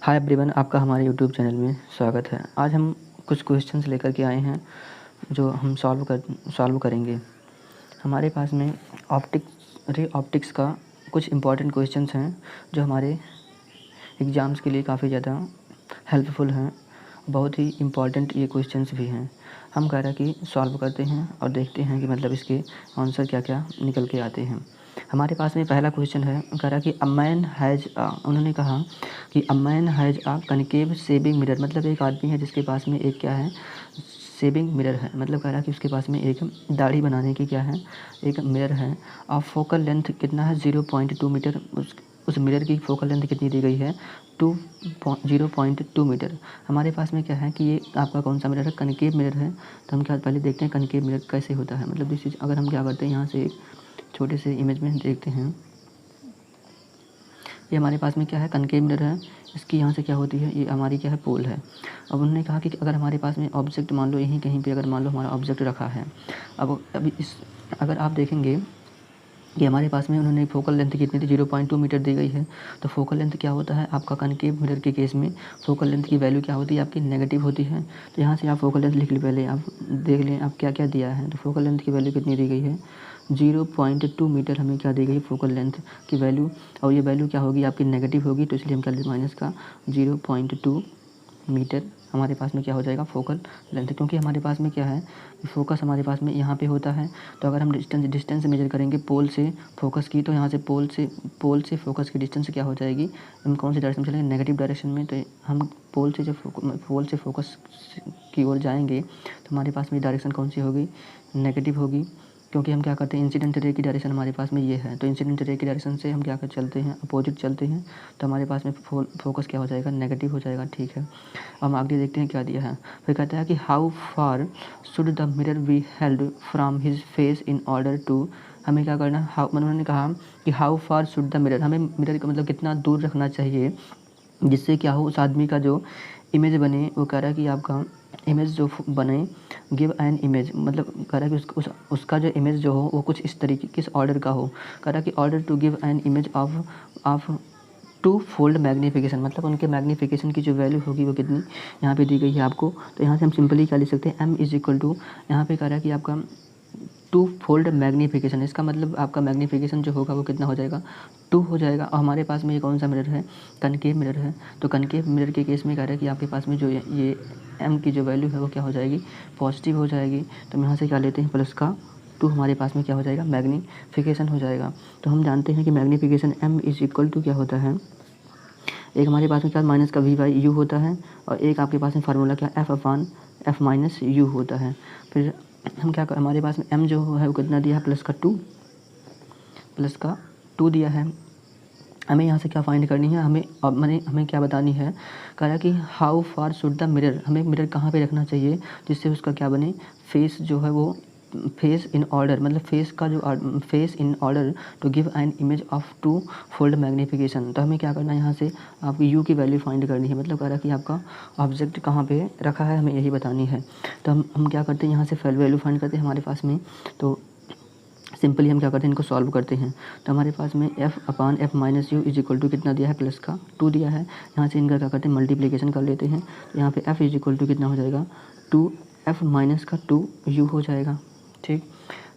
Hi everyone, आपका हमारे YouTube channel में स्वागत है। आज हम कुछ क्वेश्चंस लेकर के आए हैं जो हम सॉल्व करेंगे। हमारे पास में रे ऑप्टिक्स का कुछ इम्पॉर्टेंट क्वेश्चंस हैं जो हमारे एग्ज़ाम्स के लिए काफ़ी ज़्यादा हेल्पफुल हैं। बहुत ही इम्पॉर्टेंट ये क्वेश्चंस भी हैं। हम कह रहे हैं कि सॉल्व करते हैं और देखते हैं कि मतलब इसके आंसर क्या क्या निकल के आते हैं। हमारे पास में पहला क्वेश्चन है, कह रहा कि अ मैन हैज़ उन्होंने कहा कि a man has a concave shaving mirror, मतलब एक आदमी है जिसके पास में एक क्या है, शेविंग मिरर है। मतलब कह रहा है कि उसके पास में एक दाढ़ी बनाने की क्या है, एक मिरर है। और फोकल लेंथ कितना है, 0.2 मीटर। उस मिरर की फोकल लेंथ कितनी दी गई है, 0.2 मीटर। हमारे पास में क्या है कि ये आपका कौन सा मिरर है, कनकेव मिरर है। तो हम क्या पहले देखते हैं कनकेव मिरर कैसे होता है। मतलब दिस चीज़ अगर हम क्या करते हैं, यहाँ से एक छोटे से इमेज में देखते हैं, ये हमारे पास में क्या है, कनकेव मिरर है। इसकी यहाँ से क्या होती है, ये हमारी क्या है, पोल है। अब उन्होंने कहा कि अगर हमारे पास में ऑब्जेक्ट मान लो यहीं कहीं पे अगर मान लो हमारा ऑब्जेक्ट रखा है। अब अभी अगर आप देखेंगे कि हमारे पास में उन्होंने फोकल लेंथ कितनी थी, 0.2 मीटर दी गई है। तो फोकल लेंथ क्या होता है आपका कनकेव मिरर के केस में, फोकल लेंथ की वैल्यू क्या होती है आपकी, नेगेटिव होती है। तो यहाँ से आप फोकल लेंथ लिख लें, पहले आप देख लें आप क्या क्या दिया है। तो फोकल लेंथ की वैल्यू कितनी दी गई है, 0.2 मीटर हमें क्या दी गई है, फोकल लेंथ की वैल्यू। और ये वैल्यू क्या होगी आपकी, नेगेटिव होगी। तो इसलिए हम कर लेते माइनस का 0.2 मीटर हमारे पास में क्या हो जाएगा, फोकल लेंथ। क्योंकि हमारे पास में क्या है, फोकस हमारे पास में यहाँ पे होता है। तो अगर हम डिस्टेंस मेजर करेंगे पोल से फोकस की, तो यहाँ से पोल से फोकस की डिस्टेंस क्या हो जाएगी, हम कौन सी डायरेक्शन में चलेंगे, नेगेटिव डायरेक्शन में। तो हम पोल से फोकस की ओर जाएंगे तो हमारे पास में डायरेक्शन कौन सी होगी, नेगेटिव होगी। क्योंकि हम क्या करते हैं, इंसिडेंट रे की डायरेक्शन हमारे पास में ये है। तो इंसिडेंट रे की डायरेक्शन से हम क्या कर चलते हैं, अपोजिट चलते हैं। तो हमारे पास में फोकस क्या हो जाएगा, नेगेटिव हो जाएगा। ठीक है, हम आगे देखते हैं क्या दिया है। फिर कहता है कि how far should the mirror be held from his face in order to, हमें क्या करना है, उन्होंने कहा कि how far should the mirror, हमें मिरर का मतलब कितना दूर रखना चाहिए जिससे क्या हो, उस आदमी का जो इमेज बने। वो कह रहा है कि आपका इमेज जो बने, गिव एन इमेज, मतलब कह रहा है कि उसका जो इमेज जो हो वो कुछ इस तरीके किस ऑर्डर का हो। कह रहा है कि order to give an image of 2 fold magnification, मतलब उनके मैग्नीफिकेशन की जो वैल्यू होगी वो कितनी यहाँ पे दी गई है आपको। तो यहाँ से हम सिंपली क्या लिख सकते हैं, m इज इक्वल टू, यहाँ पे कह रहा है कि आपका 2 फोल्ड मैग्नीफिकेशन। इसका मतलब आपका मैग्नीफिकेशन जो होगा वो कितना हो जाएगा, 2 हो जाएगा। और हमारे पास में ये कौन सा मिरर है, कनकेव मिरर है। तो कनकेव मिरर के केस में कह रहा है कि आपके पास में जो ये m की जो वैल्यू है वो क्या हो जाएगी, पॉजिटिव हो जाएगी। तो हम यहाँ से क्या लेते हैं, प्लस का 2 हमारे पास में क्या हो जाएगा, मैग्नीफिकेशन हो जाएगा। तो हम जानते हैं कि magnification m is equal to क्या होता है, एक हमारे पास में क्या माइनस का v/u होता है, और एक आपके पास में फार्मूला क्या f/f माइनस u होता है। फिर हम क्या हमारे पास में m जो है वो कितना दिया है, प्लस का 2 दिया है। हमें यहाँ से क्या फाइंड करनी है, हमें क्या बतानी है, कह रहा कि how far should the mirror, हमें मिरर कहाँ पे रखना चाहिए जिससे उसका क्या बने, फेस जो है वो फेस इन ऑर्डर, मतलब face in order to give an image of 2 fold magnification. तो हमें क्या करना है, यहाँ से आपकी u की वैल्यू फाइंड करनी है। मतलब कह रहा कि आपका ऑब्जेक्ट कहाँ पे रखा है हमें यही बतानी है। तो हम क्या करते हैं, यहाँ से वैल्यू फाइंड करते हैं हमारे पास में। तो सिंपली हम क्या करते हैं, इनको सॉल्व करते हैं। तो हमारे पास में f/f minus u is equal to कितना दिया है, प्लस का 2 दिया है। यहाँ से इनका क्या करते हैं, मल्टीप्लिकेशन कर लेते हैं। तो यहाँ पे f इज इक्वल टू कितना हो जाएगा, 2f माइनस का 2u हो जाएगा। ठीक,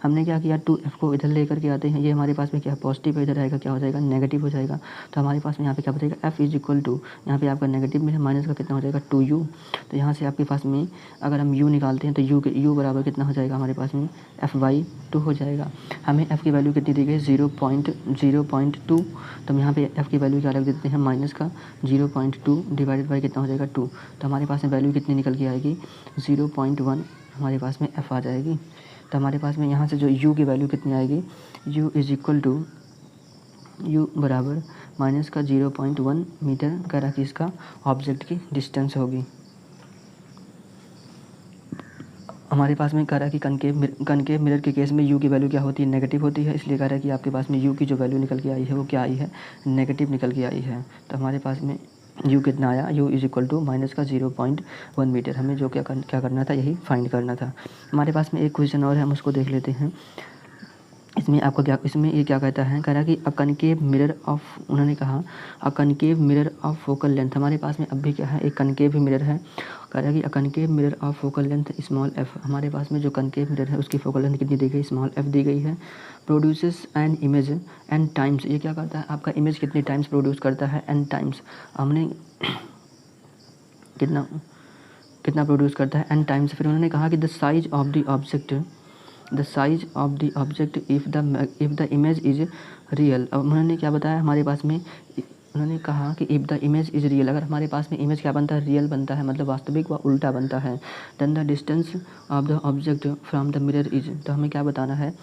हमने क्या किया, 2f को इधर लेकर के आते हैं। ये हमारे पास में क्या पॉजिटिव है, इधर आएगा क्या हो जाएगा, नेगेटिव हो जाएगा। तो हमारे पास में यहाँ पे क्या बचेगा, f इज इक्वल टू, यहाँ पे आपका नेगेटिव में है, माइनस का कितना हो जाएगा, 2u। तो यहाँ से आपके पास में अगर हम u निकालते हैं तो u बराबर कितना हो जाएगा हमारे पास में, f/2 हो जाएगा। हमें f की वैल्यू कितनी दी गई, 0.2। तो हम यहाँ पे f की वैल्यू क्या रख देते हैं, माइनस का 0.2 डिवाइडेड बाई कितना हो जाएगा, 2। तो हमारे पास में वैल्यू कितनी निकल के आएगी, 0.1 हमारे पास में f आ जाएगी। तो हमारे पास में यहाँ से जो u की वैल्यू कितनी आएगी, u is equal to, u बराबर माइनस का 0.1 मीटर करा कि इसका ऑब्जेक्ट की डिस्टेंस होगी। हमारे पास में कह रहा है कि कनकेव मिरर के केस में u की वैल्यू क्या होती है, नेगेटिव होती है। इसलिए कह रहा है कि आपके पास में u की जो वैल्यू निकल के आई है वो क्या आई है, नेगेटिव निकल के आई है। तो हमारे पास में u कितना आया, u is equal to minus का 0.1 मीटर। हमें जो क्या करना था, यही फाइंड करना था। हमारे पास में एक क्वेश्चन और है, हम उसको देख लेते हैं। इसमें आपका क्या, इसमें ये क्या कहता है, कह रहा है कि अ कनकेव मिरर ऑफ, उन्होंने कहा a concave mirror of focal length, हमारे पास में अब भी क्या है, एक कनकेव मिरर है। कह रहा है कि a concave mirror of focal length small F, हमारे पास में जो कनकेव मिरर है उसकी फोकल लेंथ कितनी दी गई, स्मॉल एफ दी गई है। Produces an image n times, ये क्या करता है, आपका इमेज कितनी टाइम्स प्रोड्यूस करता है, एन टाइम्स। हमने कितना कितना प्रोड्यूस करता है, एन टाइम्स। फिर उन्होंने कहा कि the size of the object, the size of the object if the image is real. अब उन्होंने क्या बताया हमारे पास में, उन्होंने कहा कि if the image is real, अगर हमारे पास में इमेज क्या बनता है, रियल बनता है, मतलब वास्तविक व उल्टा बनता है। Then the distance of the object from the mirror is, तो हमें क्या बताना है,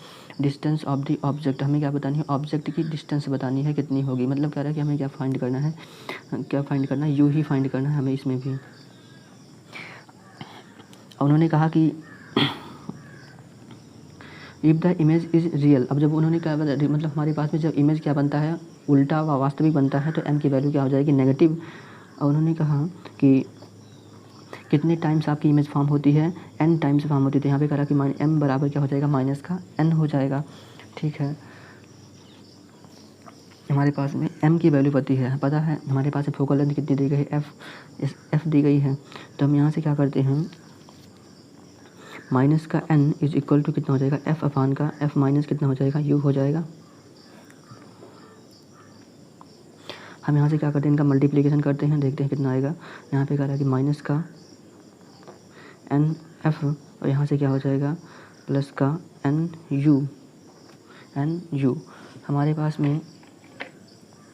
डिस्टेंस ऑफ द ऑब्जेक्ट, हमें क्या बतानी है, ऑब्जेक्ट की डिस्टेंस बतानी है कितनी होगी। मतलब कह रहा है कि हमें क्या फाइंड करना है, क्या फाइंड करना है, यू ही फाइंड करना है हमें इसमें भी। उन्होंने कहा कि if the image is real, अब जब उन्होंने क्या मतलब हमारे पास में जब इमेज क्या बनता है, उल्टा व वास्तविक बनता है, तो एम की वैल्यू क्या हो जाएगी, नेगेटिव। और उन्होंने कहा कि कितने टाइम्स आपकी इमेज फॉर्म होती है, एन टाइम्स फॉर्म होती है। तो यहाँ पे कह रहा कि एम बराबर क्या हो जाएगा, माइनस का एन हो जाएगा। ठीक है, हमारे पास में एम की वैल्यू पता है हमारे पास फोकल लेंथ कितनी दी गई है, एफ दी गई है। तो हम यहाँ से क्या करते हैं, माइनस का एन इज इक्वल टू कितना हो जाएगा, एफ अपान का एफ माइनस कितना हो जाएगा, यू हो जाएगा। हम यहाँ से क्या करते हैं, इनका मल्टीप्लिकेशन करते हैं, देखते हैं कितना आएगा। यहाँ पे कह रहा है कि माइनस का एन एफ, और यहाँ से क्या हो जाएगा, प्लस का एन यू। हमारे पास में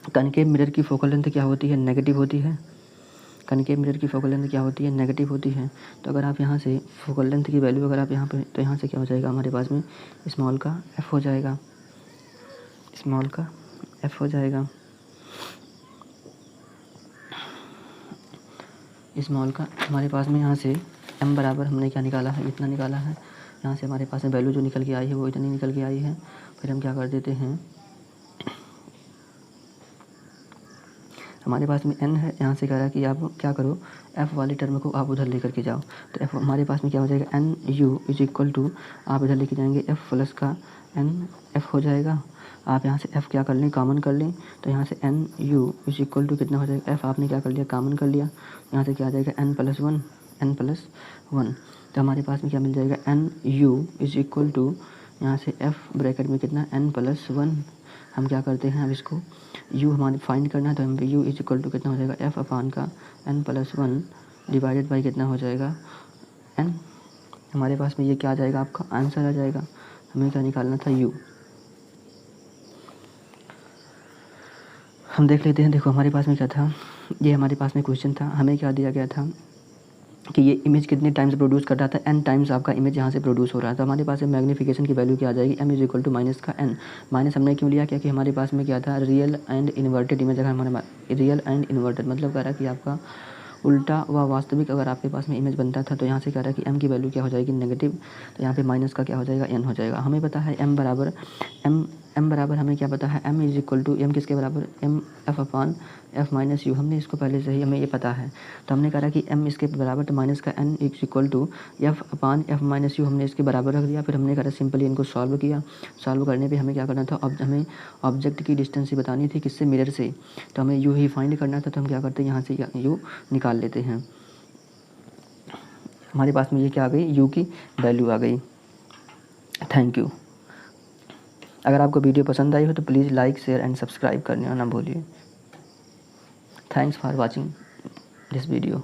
कनकेव मिरर की फोकल लेंथ क्या होती है, नेगेटिव होती है। कनकेव मिरर की फोकल लेंथ क्या होती है, नेगेटिव होती है। तो अगर आप यहाँ से फोकल लेंथ की वैल्यू अगर आप यहाँ पे, तो यहाँ से क्या हो जाएगा हमारे पास में, स्मॉल का एफ हो जाएगा, स्मॉल का एफ हो जाएगा, स्मॉल का। हमारे पास में यहाँ से एम बराबर हमने क्या निकाला है, इतना निकाला है। यहाँ से हमारे पास में वैल्यू जो निकल के आई है वो इतनी निकल के आई है। फिर हम क्या कर देते हैं, हमारे पास में एन है, यहाँ से कह रहा है कि आप क्या करो, एफ़ वाली टर्म को आप उधर लेकर के जाओ। तो एफ हमारे पास में क्या हो जाएगा, n u is equal to, आप इधर लेके जाएंगे एफ़ प्लस का एन एफ हो जाएगा। आप यहाँ से एफ़ क्या कर लें, कॉमन कर लें। तो यहाँ से n u is equal to कितना हो जाएगा, एफ़ आपने क्या कर लिया, कॉमन कर लिया। यहाँ से क्या आ जाएगा, एन प्लस वन। तो हमारे पास में क्या मिल जाएगा, n u is equal to, यहाँ से एफ़ ब्रैकेट में कितना, एन प्लस वन। हम क्या करते हैं, अब इसको यू हमारे फाइंड करना है, तो हम यू इज इक्वल टू कितना हो जाएगा, एफ अपान का n plus one divided by कितना हो जाएगा, एन। हमारे पास में ये क्या आ जाएगा, आपका आंसर आ जाएगा। हमें क्या निकालना था, यू। हम देख लेते हैं, देखो हमारे पास में क्या था, ये हमारे पास में क्वेश्चन था, हमें क्या दिया गया था कि ये इमेज कितने टाइम्स प्रोड्यूस कर रहा था, एन टाइम्स आपका इमेज यहाँ से प्रोड्यूस हो रहा है। तो हमारे पास मैग्नीफिकेशन की वैल्यू क्या आ जाएगी, m is equal to minus का एन। माइनस हमने क्यों लिया, क्योंकि हमारे पास में क्या था, रियल एंड इन्वर्टेड इमेज। अगर हमारे रियल एंड इन्वर्टेड मतलब कह रहा है कि आपका उल्टा व वास्तविक अगर आपके पास में इमेज बनता था, तो यहाँ से कह रहा है कि एम की वैल्यू क्या हो जाएगी, नेगेटिव। तो यहाँ पे माइनस का क्या हो जाएगा, एन हो जाएगा। हमें पता है एम बराबर हमें क्या पता है, m is equal to, m किसके बराबर, m f upon f minus u. हमने इसको पहले से ही हमें ये पता है। तो हमने कहा कि एम इसके बराबर, तो माइनस का n is equal to f upon f minus u हमने इसके बराबर रख दिया। फिर हमने कहा सिंपली इनको सॉल्व किया। सॉल्व करने पे हमें क्या करना था, अब हमें ऑब्जेक्ट की डिस्टेंस ही बतानी थी, किससे, मिरर से। तो हमें यू ही फाइंड करना था। तो हम क्या करते हैं, यहाँ से यू निकाल लेते हैं। हमारे पास में ये क्या आ गई, यू की वैल्यू आ गई। Thank you. अगर आपको वीडियो पसंद आई हो तो please like, share and subscribe करना ना भूलिए। Thanks for watching this video.